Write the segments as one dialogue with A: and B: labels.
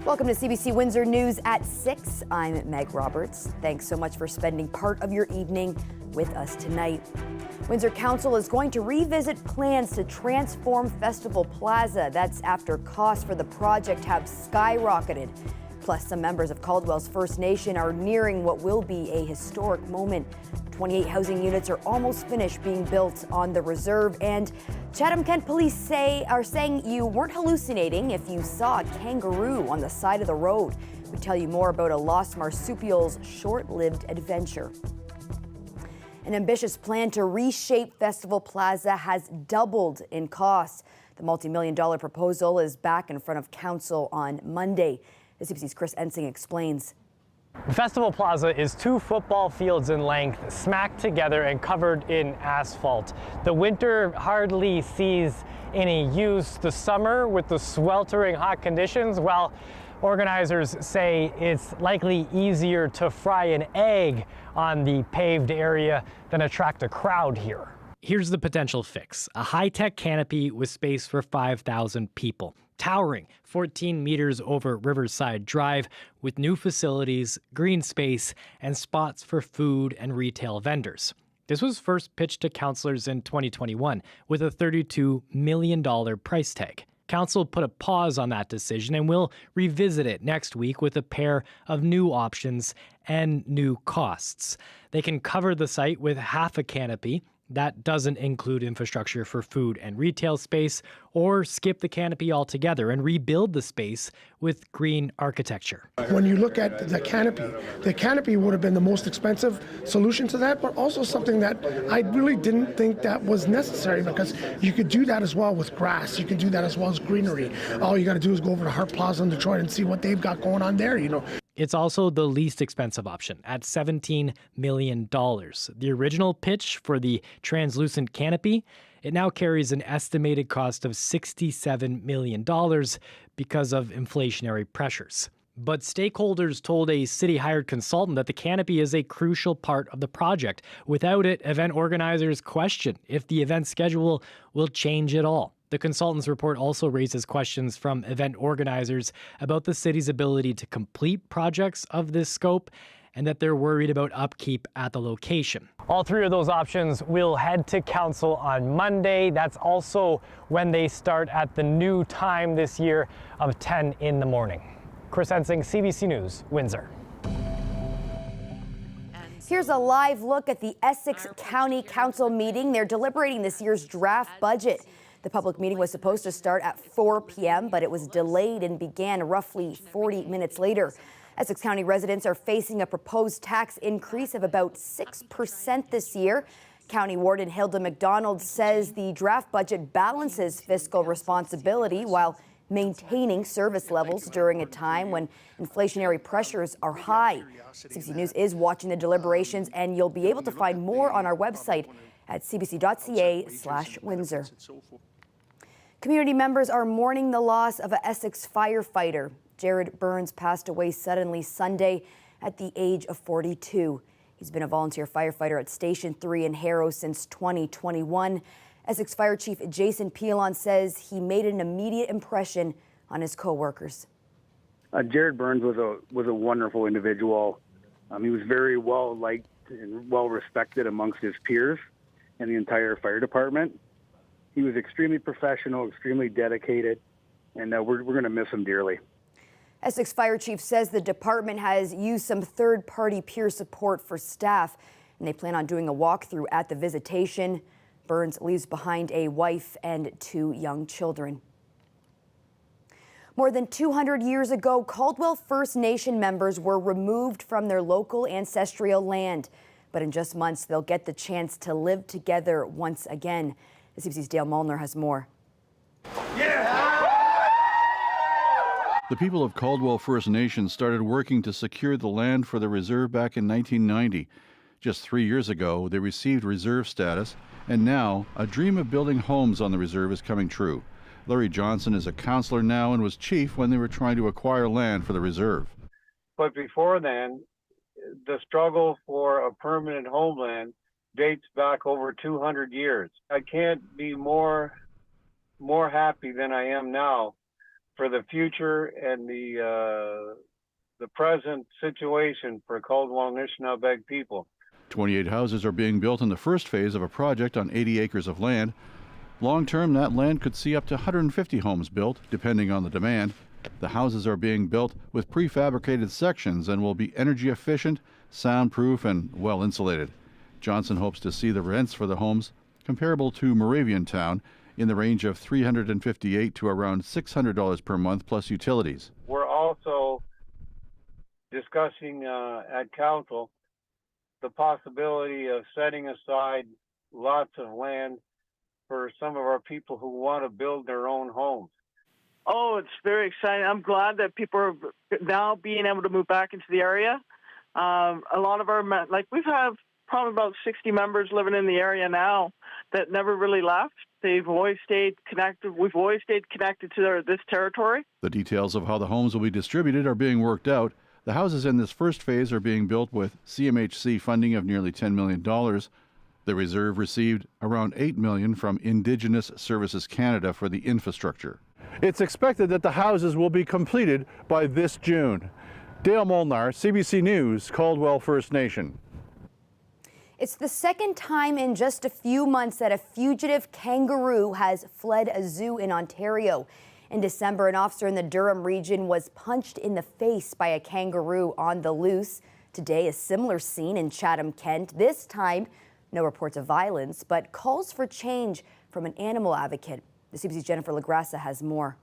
A: Welcome to CBC Windsor News at 6. I'm Meg Roberts. Thanks so much for spending part of your evening with us tonight. Windsor Council is going to revisit plans to transform Festival Plaza. That's after costs for the project have skyrocketed. Plus, some members of Caldwell's First Nation are nearing what will be a historic moment. 28 housing units are almost finished being built on the reserve, and Chatham-Kent police are saying you weren't hallucinating if you saw a kangaroo on the side of the road. We tell you more about a lost marsupial's short-lived adventure. An ambitious plan to reshape Festival Plaza has doubled in cost. The multi-million-dollar proposal is back in front of council on Monday. The CBC's Chris Ensing explains.
B: Festival Plaza is 2 football fields in length, smacked together and covered in asphalt. The winter hardly sees any use. The summer, with the sweltering hot conditions, well, organizers say it's likely easier to fry an egg on the paved area than attract a crowd here. Here's the potential fix: a high-tech canopy with space for 5,000 people, towering 14 meters over Riverside Drive, with new facilities, green space, and spots for food and retail vendors. This was first pitched to councillors in 2021 with a $32 million price tag. Council put a pause on that decision and will revisit it next week with a pair of new options and new costs. They can cover the site with half a canopy. That doesn't include infrastructure for food and retail space, or skip the canopy altogether and rebuild the space with green architecture.
C: When you look at the canopy would have been the most expensive solution to that, but also something that I really didn't think that was necessary, because you could do that as well with grass. You can do that as well as greenery. All you got to do is go over to Hart Plaza in Detroit and see what they've got going on there,
B: It's also the least expensive option at $17 million. The original pitch for the translucent canopy, it now carries an estimated cost of $67 million because of inflationary pressures. But stakeholders told a city-hired consultant that the canopy is a crucial part of the project. Without it, event organizers question if the event schedule will change at all. The consultant's report also raises questions from event organizers about the city's ability to complete projects of this scope, and that they're worried about upkeep at the location. All 3 of those options will head to council on Monday. That's also when they start at the new time this year of 10 in the morning. Chris Ensing, CBC News, Windsor.
A: Here's a live look at the Essex County Council meeting. They're deliberating this year's draft budget. The public meeting was supposed to start at 4 p.m., but it was delayed and began roughly 40 minutes later. Essex County residents are facing a proposed tax increase of about 6% this year. County Warden Hilda McDonald says the draft budget balances fiscal responsibility while maintaining service levels during a time when inflationary pressures are high. CBC News is watching the deliberations, and you'll be able to find more on our website at cbc.ca/Windsor. Community members are mourning the loss of an Essex firefighter. Jared Burns passed away suddenly Sunday at the age of 42. He's been a volunteer firefighter at Station 3 in Harrow since 2021. Essex Fire Chief Jason Pilon says he made an immediate impression on his co-workers.
D: Jared Burns was a wonderful individual. He was very well liked and well respected amongst his peers and the entire fire department. He was extremely professional, extremely dedicated, and we're going to miss him dearly.
A: Essex Fire Chief says the department has used some third-party peer support for staff, and they plan on doing a walkthrough at the visitation. Burns leaves behind a wife and 2 young children. More than 200 years ago, Caldwell First Nation members were removed from their local ancestral land. But in just months, they'll get the chance to live together once again. The CBC's Dale Molnar has more.
E: The people of Caldwell First Nation started working to secure the land for the reserve back in 1990. Just 3 years ago, they received reserve status, and now a dream of building homes on the reserve is coming true. Larry Johnson is a counselor now and was chief when they were trying to acquire land for the reserve.
F: But before then, the struggle for a permanent homeland dates back over 200 years. I can't be more happy than I am now for the future and the present situation for Caldwell Anishinaabe people.
E: 28 houses are being built in the first phase of a project on 80 acres of land. Long term, that land could see up to 150 homes built, depending on the demand. The houses are being built with prefabricated sections and will be energy efficient, soundproof, and well insulated. Johnson hopes to see the rents for the homes comparable to Moravian Town in the range of $358 to around $600 per month plus utilities.
F: We're also discussing at council the possibility of setting aside lots of land for some of our people who want to build their own homes.
G: Oh, it's very exciting. I'm glad that people are now being able to move back into the area. A lot of our, we've had probably about 60 members living in the area now that never really left. They've always stayed connected. We've always stayed connected to this territory.
E: The details of how the homes will be distributed are being worked out. The houses in this first phase are being built with CMHC funding of nearly $10 million. The reserve received around $8 million from Indigenous Services Canada for the infrastructure. It's expected that the houses will be completed by this June. Dale Molnar, CBC News, Caldwell First Nation.
A: It's the second time in just a few months that a fugitive kangaroo has fled a zoo in Ontario. In December, an officer in the Durham region was punched in the face by a kangaroo on the loose. Today, a similar scene in Chatham, Kent. This time, no reports of violence, but calls for change from an animal advocate. The CBC's Jennifer LaGrassa has more.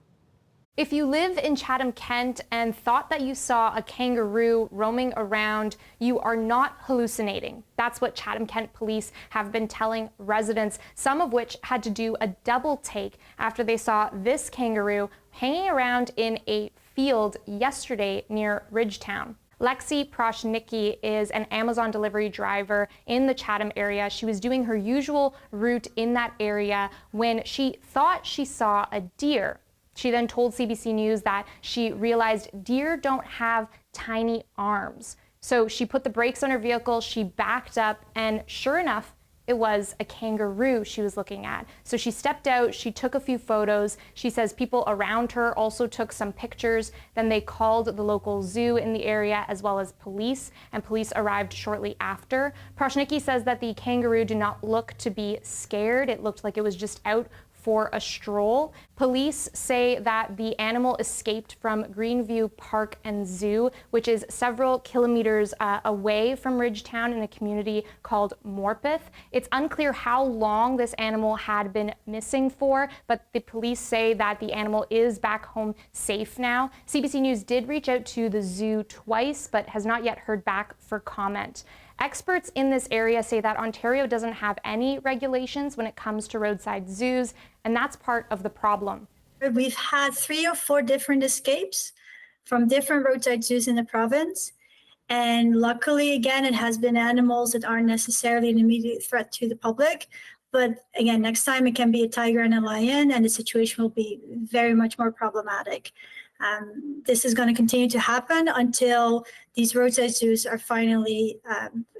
H: If you live in Chatham, Kent and thought that you saw a kangaroo roaming around, you are not hallucinating. That's what Chatham, Kent police have been telling residents, some of which had to do a double take after they saw this kangaroo hanging around in a field yesterday near Ridgetown. Lexi Proshnicki is an Amazon delivery driver in the Chatham area. She was doing her usual route in that area when she thought she saw a deer. She then told CBC News that she realized deer don't have tiny arms. So she put the brakes on her vehicle, she backed up, and sure enough, it was a kangaroo she was looking at. So she stepped out, she took a few photos. She says people around her also took some pictures. Then they called the local zoo in the area as well as police, and police arrived shortly after. Proshnicki says that the kangaroo did not look to be scared. It looked like it was just out for a stroll. Police say that the animal escaped from Greenview Park and Zoo, which is several kilometers away from Ridgetown in a community called Morpeth. It's unclear how long this animal had been missing for, but the police say that the animal is back home safe now. CBC News did reach out to the zoo twice, but has not yet heard back for comment. Experts in this area say that Ontario doesn't have any regulations when it comes to roadside zoos, and that's part of the problem.
I: We've had 3 or 4 different escapes from different roadside zoos in the province. And luckily, again, it has been animals that aren't necessarily an immediate threat to the public. But again, next time it can be a tiger and a lion, and the situation will be very much more problematic. This is going to continue to happen until these roadside zoos are finally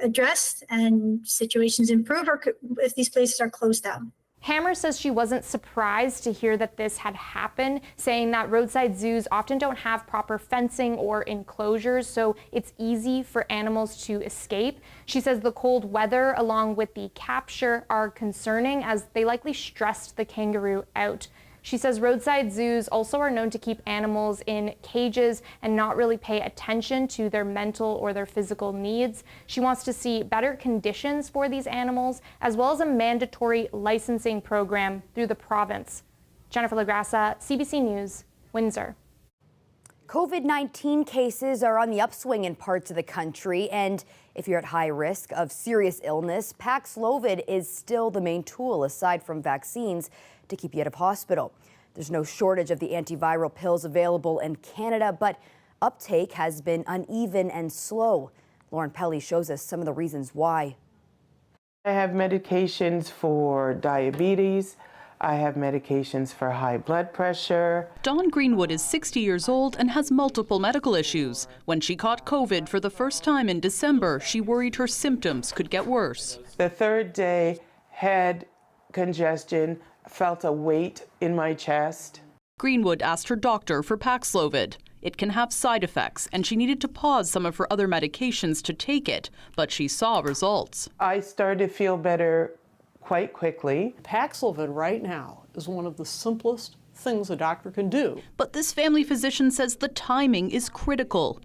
I: addressed and situations improve, or if these places are closed down.
H: Hammer says she wasn't surprised to hear that this had happened, saying that roadside zoos often don't have proper fencing or enclosures, so it's easy for animals to escape. She says the cold weather along with the capture are concerning, as they likely stressed the kangaroo out. She says roadside zoos also are known to keep animals in cages and not really pay attention to their mental or their physical needs. She wants to see better conditions for these animals, as well as a mandatory licensing program through the province. Jennifer LaGrassa, CBC News, Windsor.
A: COVID-19 cases are on the upswing in parts of the country, and if you're at high risk of serious illness, Paxlovid is still the main tool, aside from vaccines, to keep you out of hospital. There's no shortage of the antiviral pills available in Canada, but uptake has been uneven and slow. Lauren Pelly shows us some of the reasons why.
J: I have medications for diabetes. I have medications for high blood pressure.
K: Dawn Greenwood is 60 years old and has multiple medical issues. When she caught COVID for the first time in December, she worried her symptoms could get worse.
J: The third day, had congestion, felt a weight in my chest.
K: Greenwood asked her doctor for Paxlovid. It can have side effects, and she needed to pause some of her other medications to take it, but she saw results.
J: I started to feel better quite quickly.
L: Paxlovid right now is one of the simplest things a doctor can do.
K: But this family physician says the timing is critical.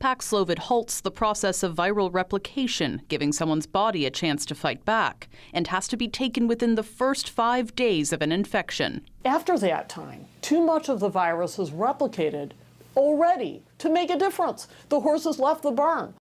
K: Paxlovid halts the process of viral replication, giving someone's body a chance to fight back, and has to be taken within the first 5 days of an infection.
L: After that time, too much of the virus has replicated already to make a difference. The horse has left the barn.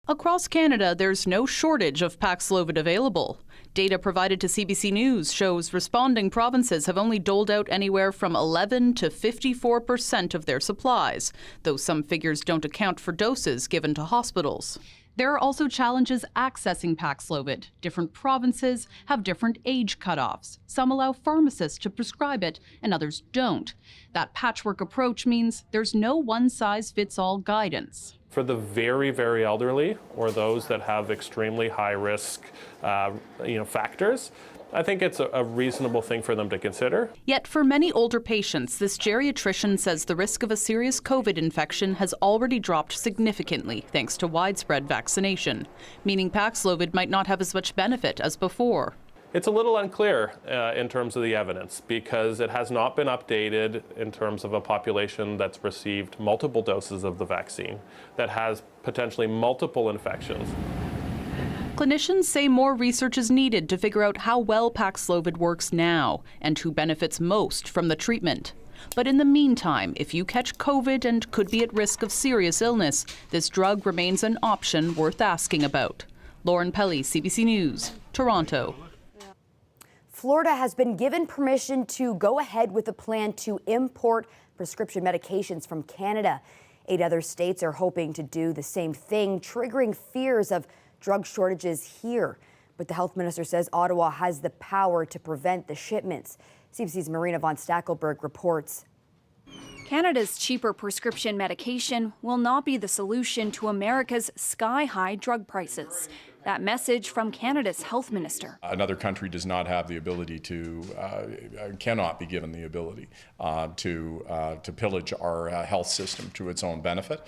K: Across Canada, there's no shortage of Paxlovid available. Data provided to CBC News shows responding provinces have only doled out anywhere from 11 to 54% of their supplies, though some figures don't account for doses given to hospitals. There are also challenges accessing Paxlovid. Different provinces have different age cutoffs. Some allow pharmacists to prescribe it and others don't. That patchwork approach means there's no one-size-fits-all guidance.
M: For the very, very elderly or those that have extremely high risk factors, I think it's a reasonable thing for them to consider.
K: Yet for many older patients, this geriatrician says the risk of a serious COVID infection has already dropped significantly thanks to widespread vaccination, meaning Paxlovid might not have as much benefit as before.
M: It's a little unclear in terms of the evidence because it has not been updated in terms of a population that's received multiple doses of the vaccine, that has potentially multiple infections.
K: Clinicians say more research is needed to figure out how well Paxlovid works now and who benefits most from the treatment. But in the meantime, if you catch COVID and could be at risk of serious illness, this drug remains an option worth asking about. Lauren Pelly, CBC News, Toronto.
A: Florida has been given permission to go ahead with a plan to import prescription medications from Canada. 8 other states are hoping to do the same thing, triggering fears of drug shortages here. But the health minister says Ottawa has the power to prevent the shipments. CBC's Marina von Stackelberg reports.
N: Canada's cheaper prescription medication will not be the solution to America's sky-high drug prices. That message from Canada's health minister.
O: Another country does not have the ability to, cannot be given the ability to pillage our health system to its own benefit.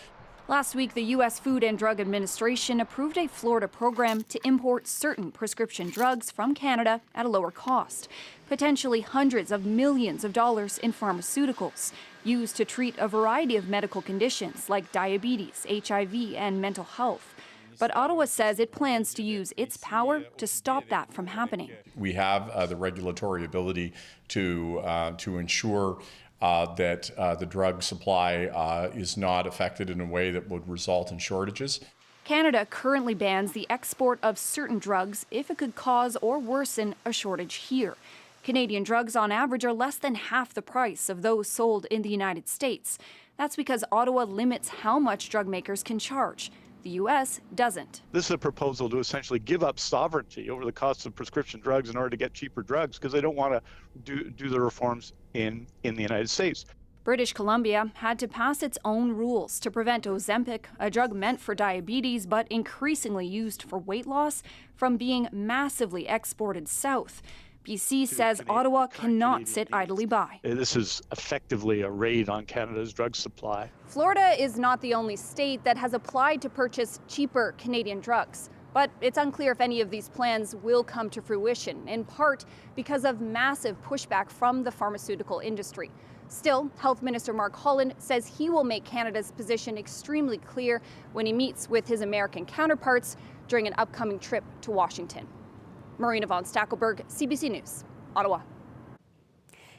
N: Last week, the U.S. Food and Drug Administration approved a Florida program to import certain prescription drugs from Canada at a lower cost, potentially hundreds of millions of dollars in pharmaceuticals, used to treat a variety of medical conditions like diabetes, HIV, and mental health. But Ottawa says it plans to use its power to stop that from happening.
O: We have the regulatory ability to ensure that the drug supply is not affected in a way that would result in shortages.
N: Canada currently bans the export of certain drugs if it could cause or worsen a shortage here. Canadian drugs on average are less than half the price of those sold in the United States. That's because Ottawa limits how much drug makers can charge. The U.S. doesn't.
P: This is a proposal to essentially give up sovereignty over the cost of prescription drugs in order to get cheaper drugs because they don't want to do the reforms in the United States.
N: British Columbia had to pass its own rules to prevent Ozempic, a drug meant for diabetes but increasingly used for weight loss, from being massively exported south. BC says Ottawa cannot sit idly by.
P: This is effectively a raid on Canada's drug supply.
N: Florida is not the only state that has applied to purchase cheaper Canadian drugs. But it's unclear if any of these plans will come to fruition, in part because of massive pushback from the pharmaceutical industry. Still, Health Minister Mark Holland says he will make Canada's position extremely clear when he meets with his American counterparts during an upcoming trip to Washington. Marina von Stackelberg, CBC News, Ottawa.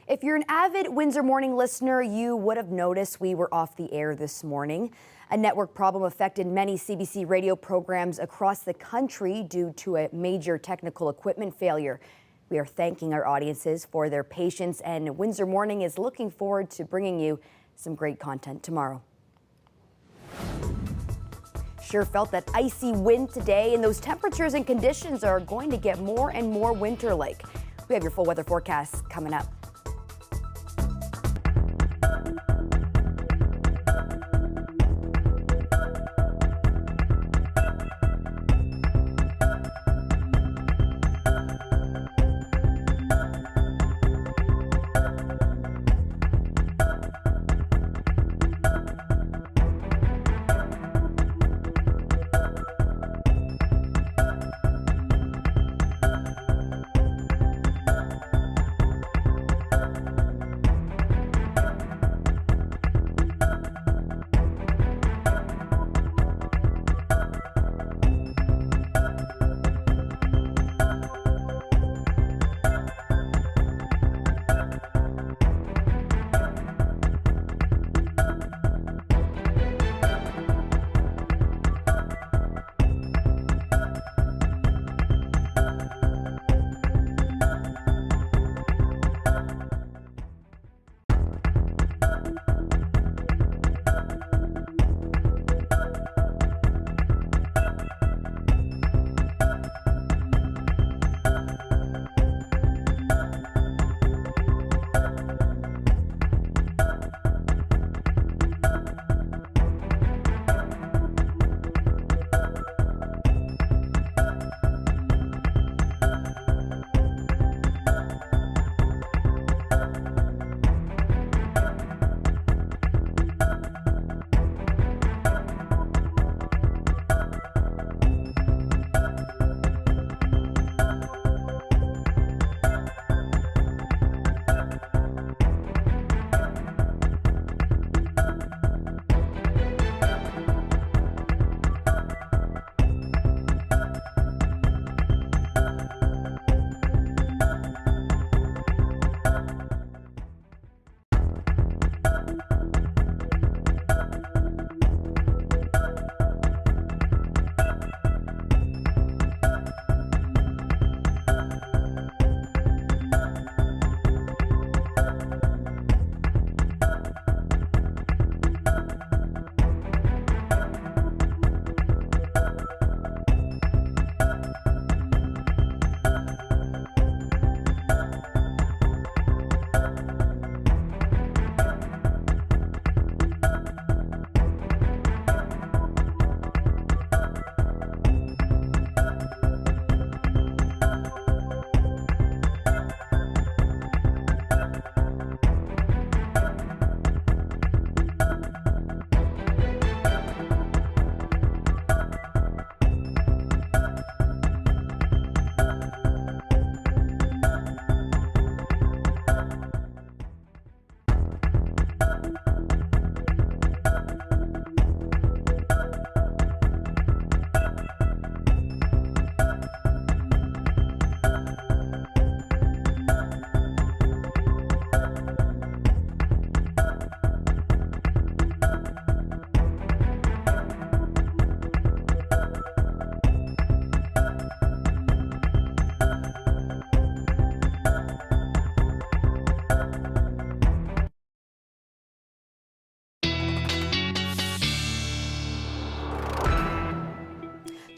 A: If you're an avid Windsor Morning listener, you would have noticed we were off the air this morning. A network problem affected many CBC radio programs across the country due to a major technical equipment failure. We are thanking our audiences for their patience, and Windsor Morning is looking forward to bringing you some great content tomorrow. Sure felt that icy wind today, and those temperatures and conditions are going to get more and more winter-like. We have your full weather forecast coming up.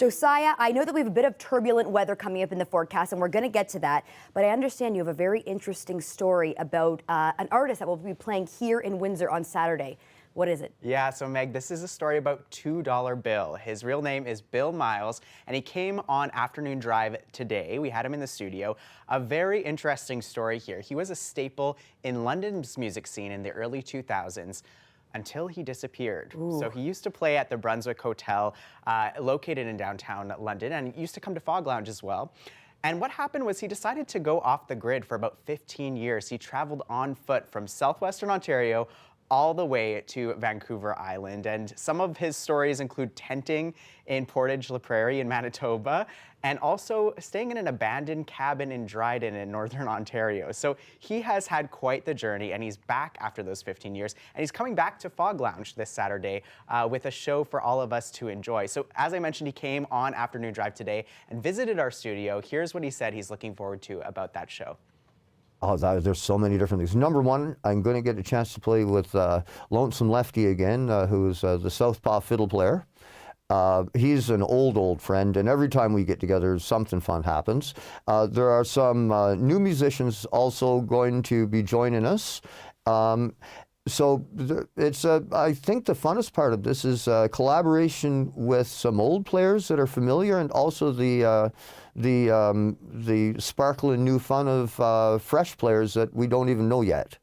A: Josiah, I know that we have a bit of turbulent weather coming up in the forecast, and we're going to get to that, but I understand you have a very interesting story about an artist that will be playing here in Windsor on Saturday. What is it?
Q: Yeah, so Meg, this is a story about $2 Bill. His real name is Bill Miles, and he came on Afternoon Drive today. We had him in the studio. A very interesting story here. He was a staple in London's music scene in the early 2000s. Until he disappeared. Ooh. So he used to play at the Brunswick Hotel, located in downtown London, and used to come to Fog Lounge as well. And what happened was he decided to go off the grid for about 15 years. He traveled on foot from southwestern Ontario all the way to Vancouver Island. And some of his stories include tenting in Portage-la Prairie in Manitoba, and also staying in an abandoned cabin in Dryden in northern Ontario. So he has had quite the journey, and he's back after those 15 years. And he's coming back to Fog Lounge this Saturday with a show for all of us to enjoy. So as I mentioned, he came on Afternoon Drive today and visited our studio. Here's what he said he's looking forward to about that show.
R: Oh, there's so many different things. Number one, I'm going to get a chance to play with Lonesome Lefty again, who's the Southpaw fiddle player. He's an old friend, and every time we get together, something fun happens. There are some new musicians also going to be joining us. So it's I think the funnest part of this is collaboration with some old players that are familiar, and also the sparkle and new fun of fresh players that we don't even know yet.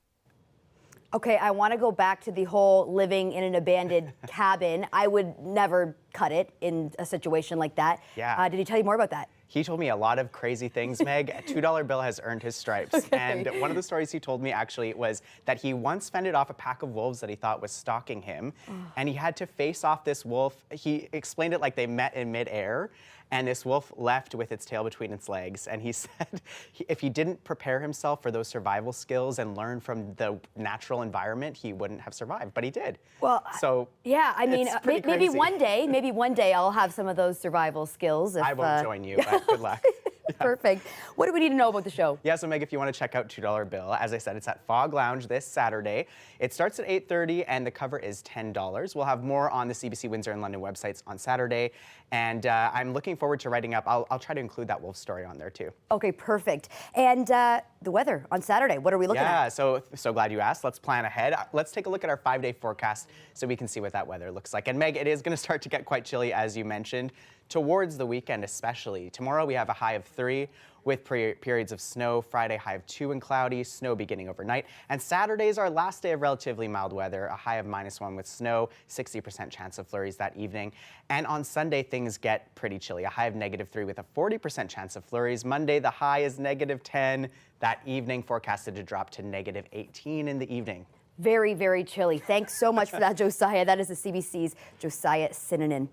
A: Okay, I want to go back to the whole living in an abandoned cabin. I would never cut it in a situation like that.
Q: Yeah.
A: Did he tell you more about that?
Q: He told me a lot of crazy things, Meg. $2 Bill has earned his stripes. Okay. And one of the stories he told me actually was that he once fended off a pack of wolves that he thought was stalking him. And he had to face off this wolf. He explained it like they met in midair. And this wolf left with its tail between its legs. And he said if he didn't prepare himself for those survival skills and learn from the natural environment, he wouldn't have survived. But he did. Well, so
A: yeah, I mean, maybe one day I'll have some of those survival skills. If,
Q: I won't join you, but good luck. Yeah.
A: Perfect. What do we need to know about the show?
Q: Yeah, so Meg, if you want to check out $2 Bill, as I said, it's at Fog Lounge this Saturday. It starts at 8:30 and the cover is $10. We'll have more on the CBC Windsor and London websites on Saturday. And I'm looking forward to writing up. I'll try to include that wolf story on there too.
A: Okay, perfect. And the weather on Saturday, what are we looking at?
Q: Yeah, so glad you asked. Let's plan ahead. Let's take a look at our 5-day forecast so we can see what that weather looks like. And Meg, it is going to start to get quite chilly, as you mentioned, towards the weekend especially. Tomorrow we have a high of 3 with periods of snow. Friday, high of 2 and cloudy, snow beginning overnight. And Saturday is our last day of relatively mild weather, a high of -1 with snow, 60% chance of flurries that evening. And on Sunday, things get pretty chilly, a high of -3 with a 40% chance of flurries. Monday, the high is -10. That evening forecasted to drop to -18 in the evening.
A: Very, very chilly. Thanks so much for that, Josiah. That is the CBC's Josiah Sinanen.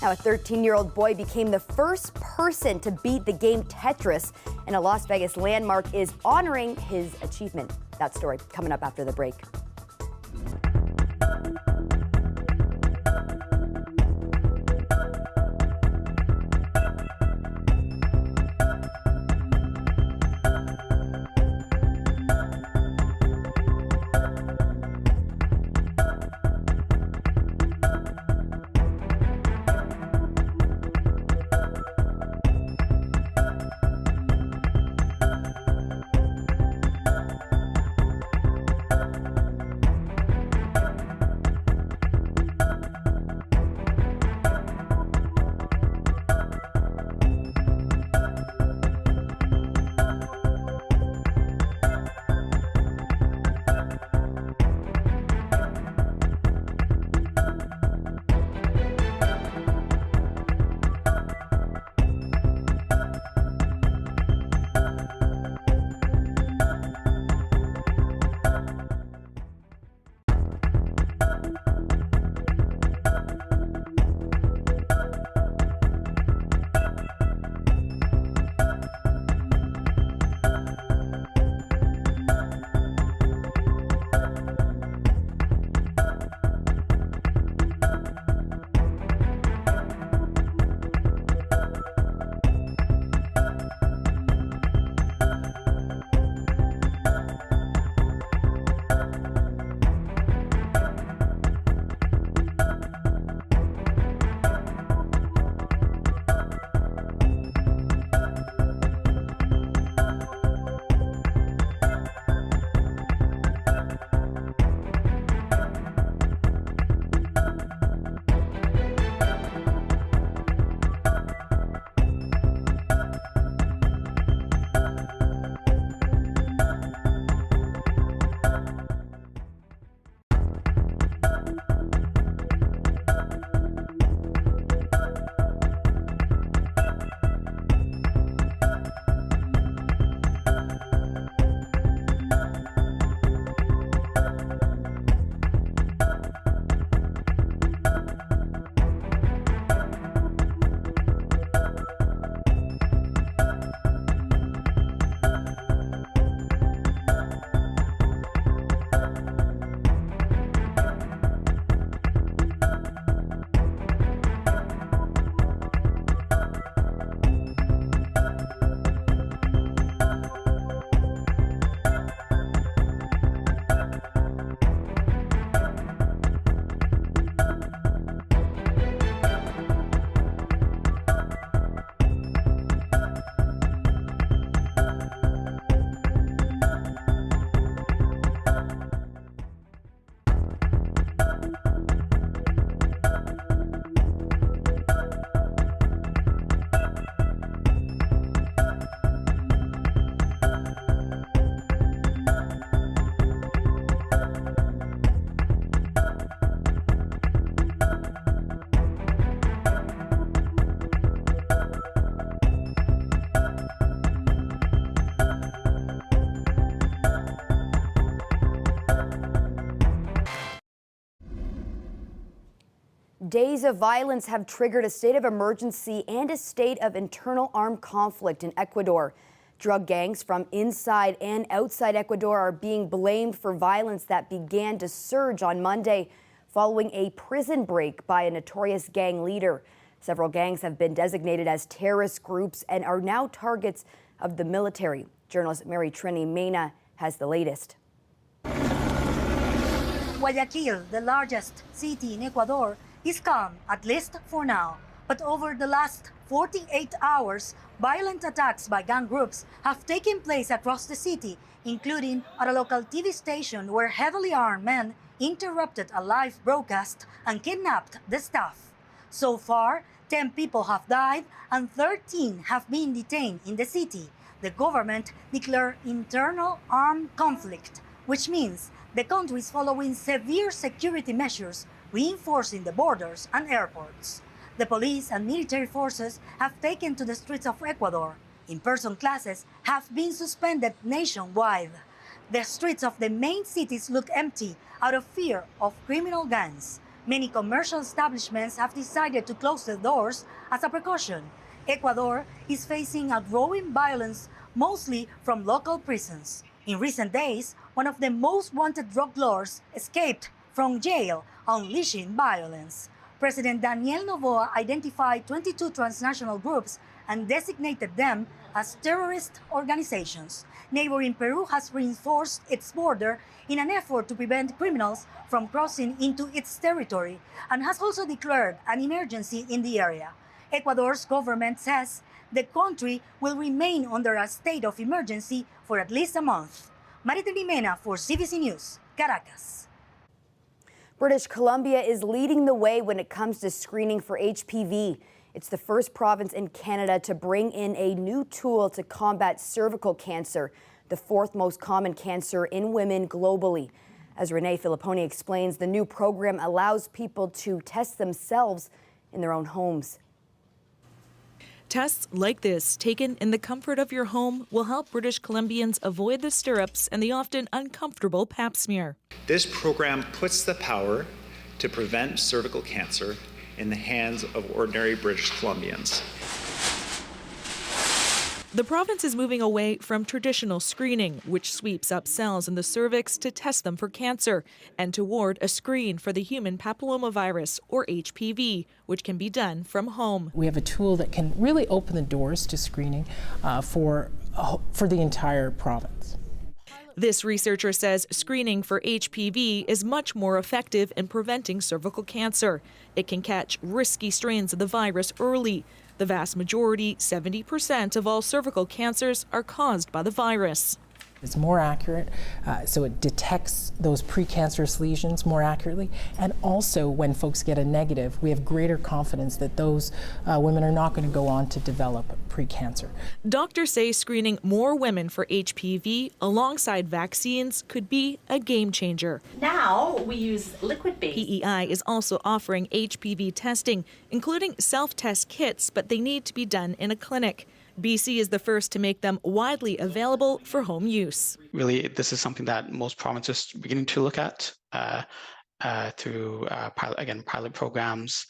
A: Now, a 13-year-old boy became the first person to beat the game Tetris, and a Las Vegas landmark is honoring his achievement. That story coming up after the break. Days of violence have triggered a state of emergency and a state of internal armed conflict in Ecuador. Drug gangs from inside and outside Ecuador are being blamed for violence that began to surge on Monday following a prison break by a notorious gang leader. Several gangs have been designated as terrorist groups and are now targets of the military. Journalist Mary Trini Mena has the latest.
S: Guayaquil, the largest city in Ecuador, is calm, at least for now. But over the last 48 hours, violent attacks by gang groups have taken place across the city, including at a local TV station where heavily armed men interrupted a live broadcast and kidnapped the staff. So far, 10 people have died and 13 have been detained in the city. The government declared internal armed conflict, which means the country is following severe security measures, reinforcing the borders and airports. The police and military forces have taken to the streets of Ecuador. In-person classes have been suspended nationwide. The streets of the main cities look empty out of fear of criminal gangs. Many commercial establishments have decided to close their doors as a precaution. Ecuador is facing a growing violence, mostly from local prisons. In recent days, one of the most wanted drug lords escaped from jail, unleashing violence. President Daniel Noboa identified 22 transnational groups and designated them as terrorist organizations. Neighboring Peru has reinforced its border in an effort to prevent criminals from crossing into its territory and has also declared an emergency in the area. Ecuador's government says the country will remain under a state of emergency for at least a month. Marita Limena for CBC News, Caracas.
A: British Columbia is leading the way when it comes to screening for HPV. It's the first province in Canada to bring in a new tool to combat cervical cancer, the fourth most common cancer in women globally. As Renee Filipponi explains, the new program allows people to test themselves in their own homes.
T: Tests like this, taken in the comfort of your home, will help British Columbians avoid the stirrups and the often uncomfortable pap smear.
U: This program puts the power to prevent cervical cancer in the hands of ordinary British Columbians.
T: The province is moving away from traditional screening, which sweeps up cells in the cervix to test them for cancer, and toward a screen for the human papillomavirus, or HPV, which can be done from home.
V: We have a tool that can really open the doors to screening for the entire province.
T: This researcher says screening for HPV is much more effective in preventing cervical cancer. It can catch risky strains of the virus early. The vast majority, 70% of all cervical cancers, are caused by the virus.
V: It's more accurate, so it detects those precancerous lesions more accurately. And also, when folks get a negative, we have greater confidence that those women are not going to go on to develop precancer.
T: Doctors say screening more women for HPV alongside vaccines could be a game changer.
W: Now we use liquid-based.
T: PEI is also offering HPV testing, including self-test kits, but they need to be done in a clinic. BC is the first to make them widely available for home use.
X: Really, this is something that most provinces are beginning to look at through pilot programs,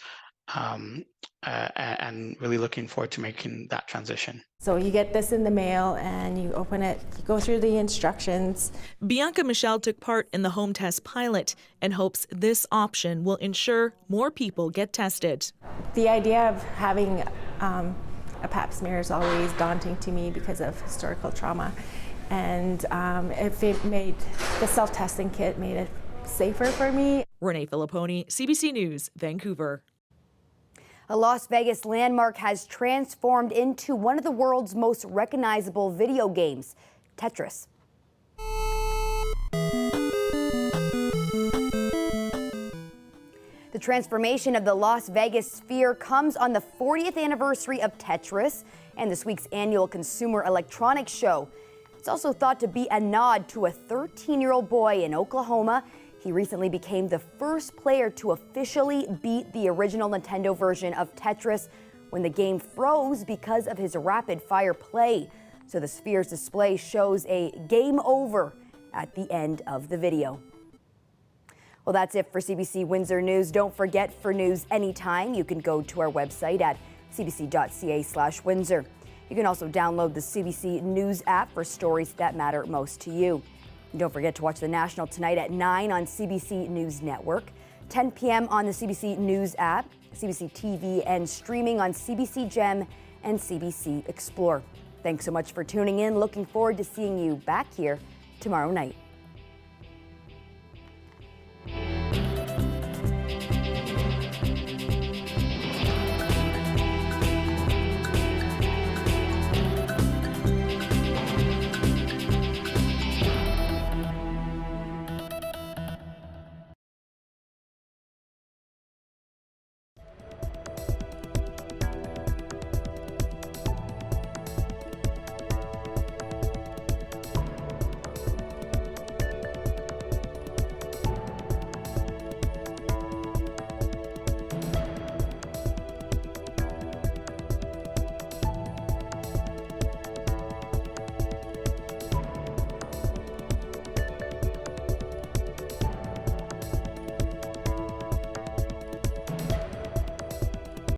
X: and really looking forward to making that transition.
Y: So you get this in the mail and you open it, you go through the instructions.
T: Bianca Michelle took part in the home test pilot and hopes this option will ensure more people get tested.
Y: The idea of having a pap smear is always daunting to me because of historical trauma, and if it made the self-testing kit made it safer for me.
T: Renee Filipponi, CBC News, Vancouver.
A: A Las Vegas landmark has transformed into one of the world's most recognizable video games, Tetris. The transformation of the Las Vegas Sphere comes on the 40th anniversary of Tetris and this week's annual Consumer Electronics Show. It's also thought to be a nod to a 13-year-old boy in Oklahoma. He recently became the first player to officially beat the original Nintendo version of Tetris when the game froze because of his rapid-fire play. So the Sphere's display shows a game over at the end of the video. Well, that's it for CBC Windsor News. Don't forget, for news anytime, you can go to our website at cbc.ca/Windsor. You can also download the CBC News app for stories that matter most to you. And don't forget to watch the National tonight at 9 on CBC News Network, 10 p.m. on the CBC News app, CBC TV, and streaming on CBC Gem and CBC Explore. Thanks so much for tuning in. Looking forward to seeing you back here tomorrow night.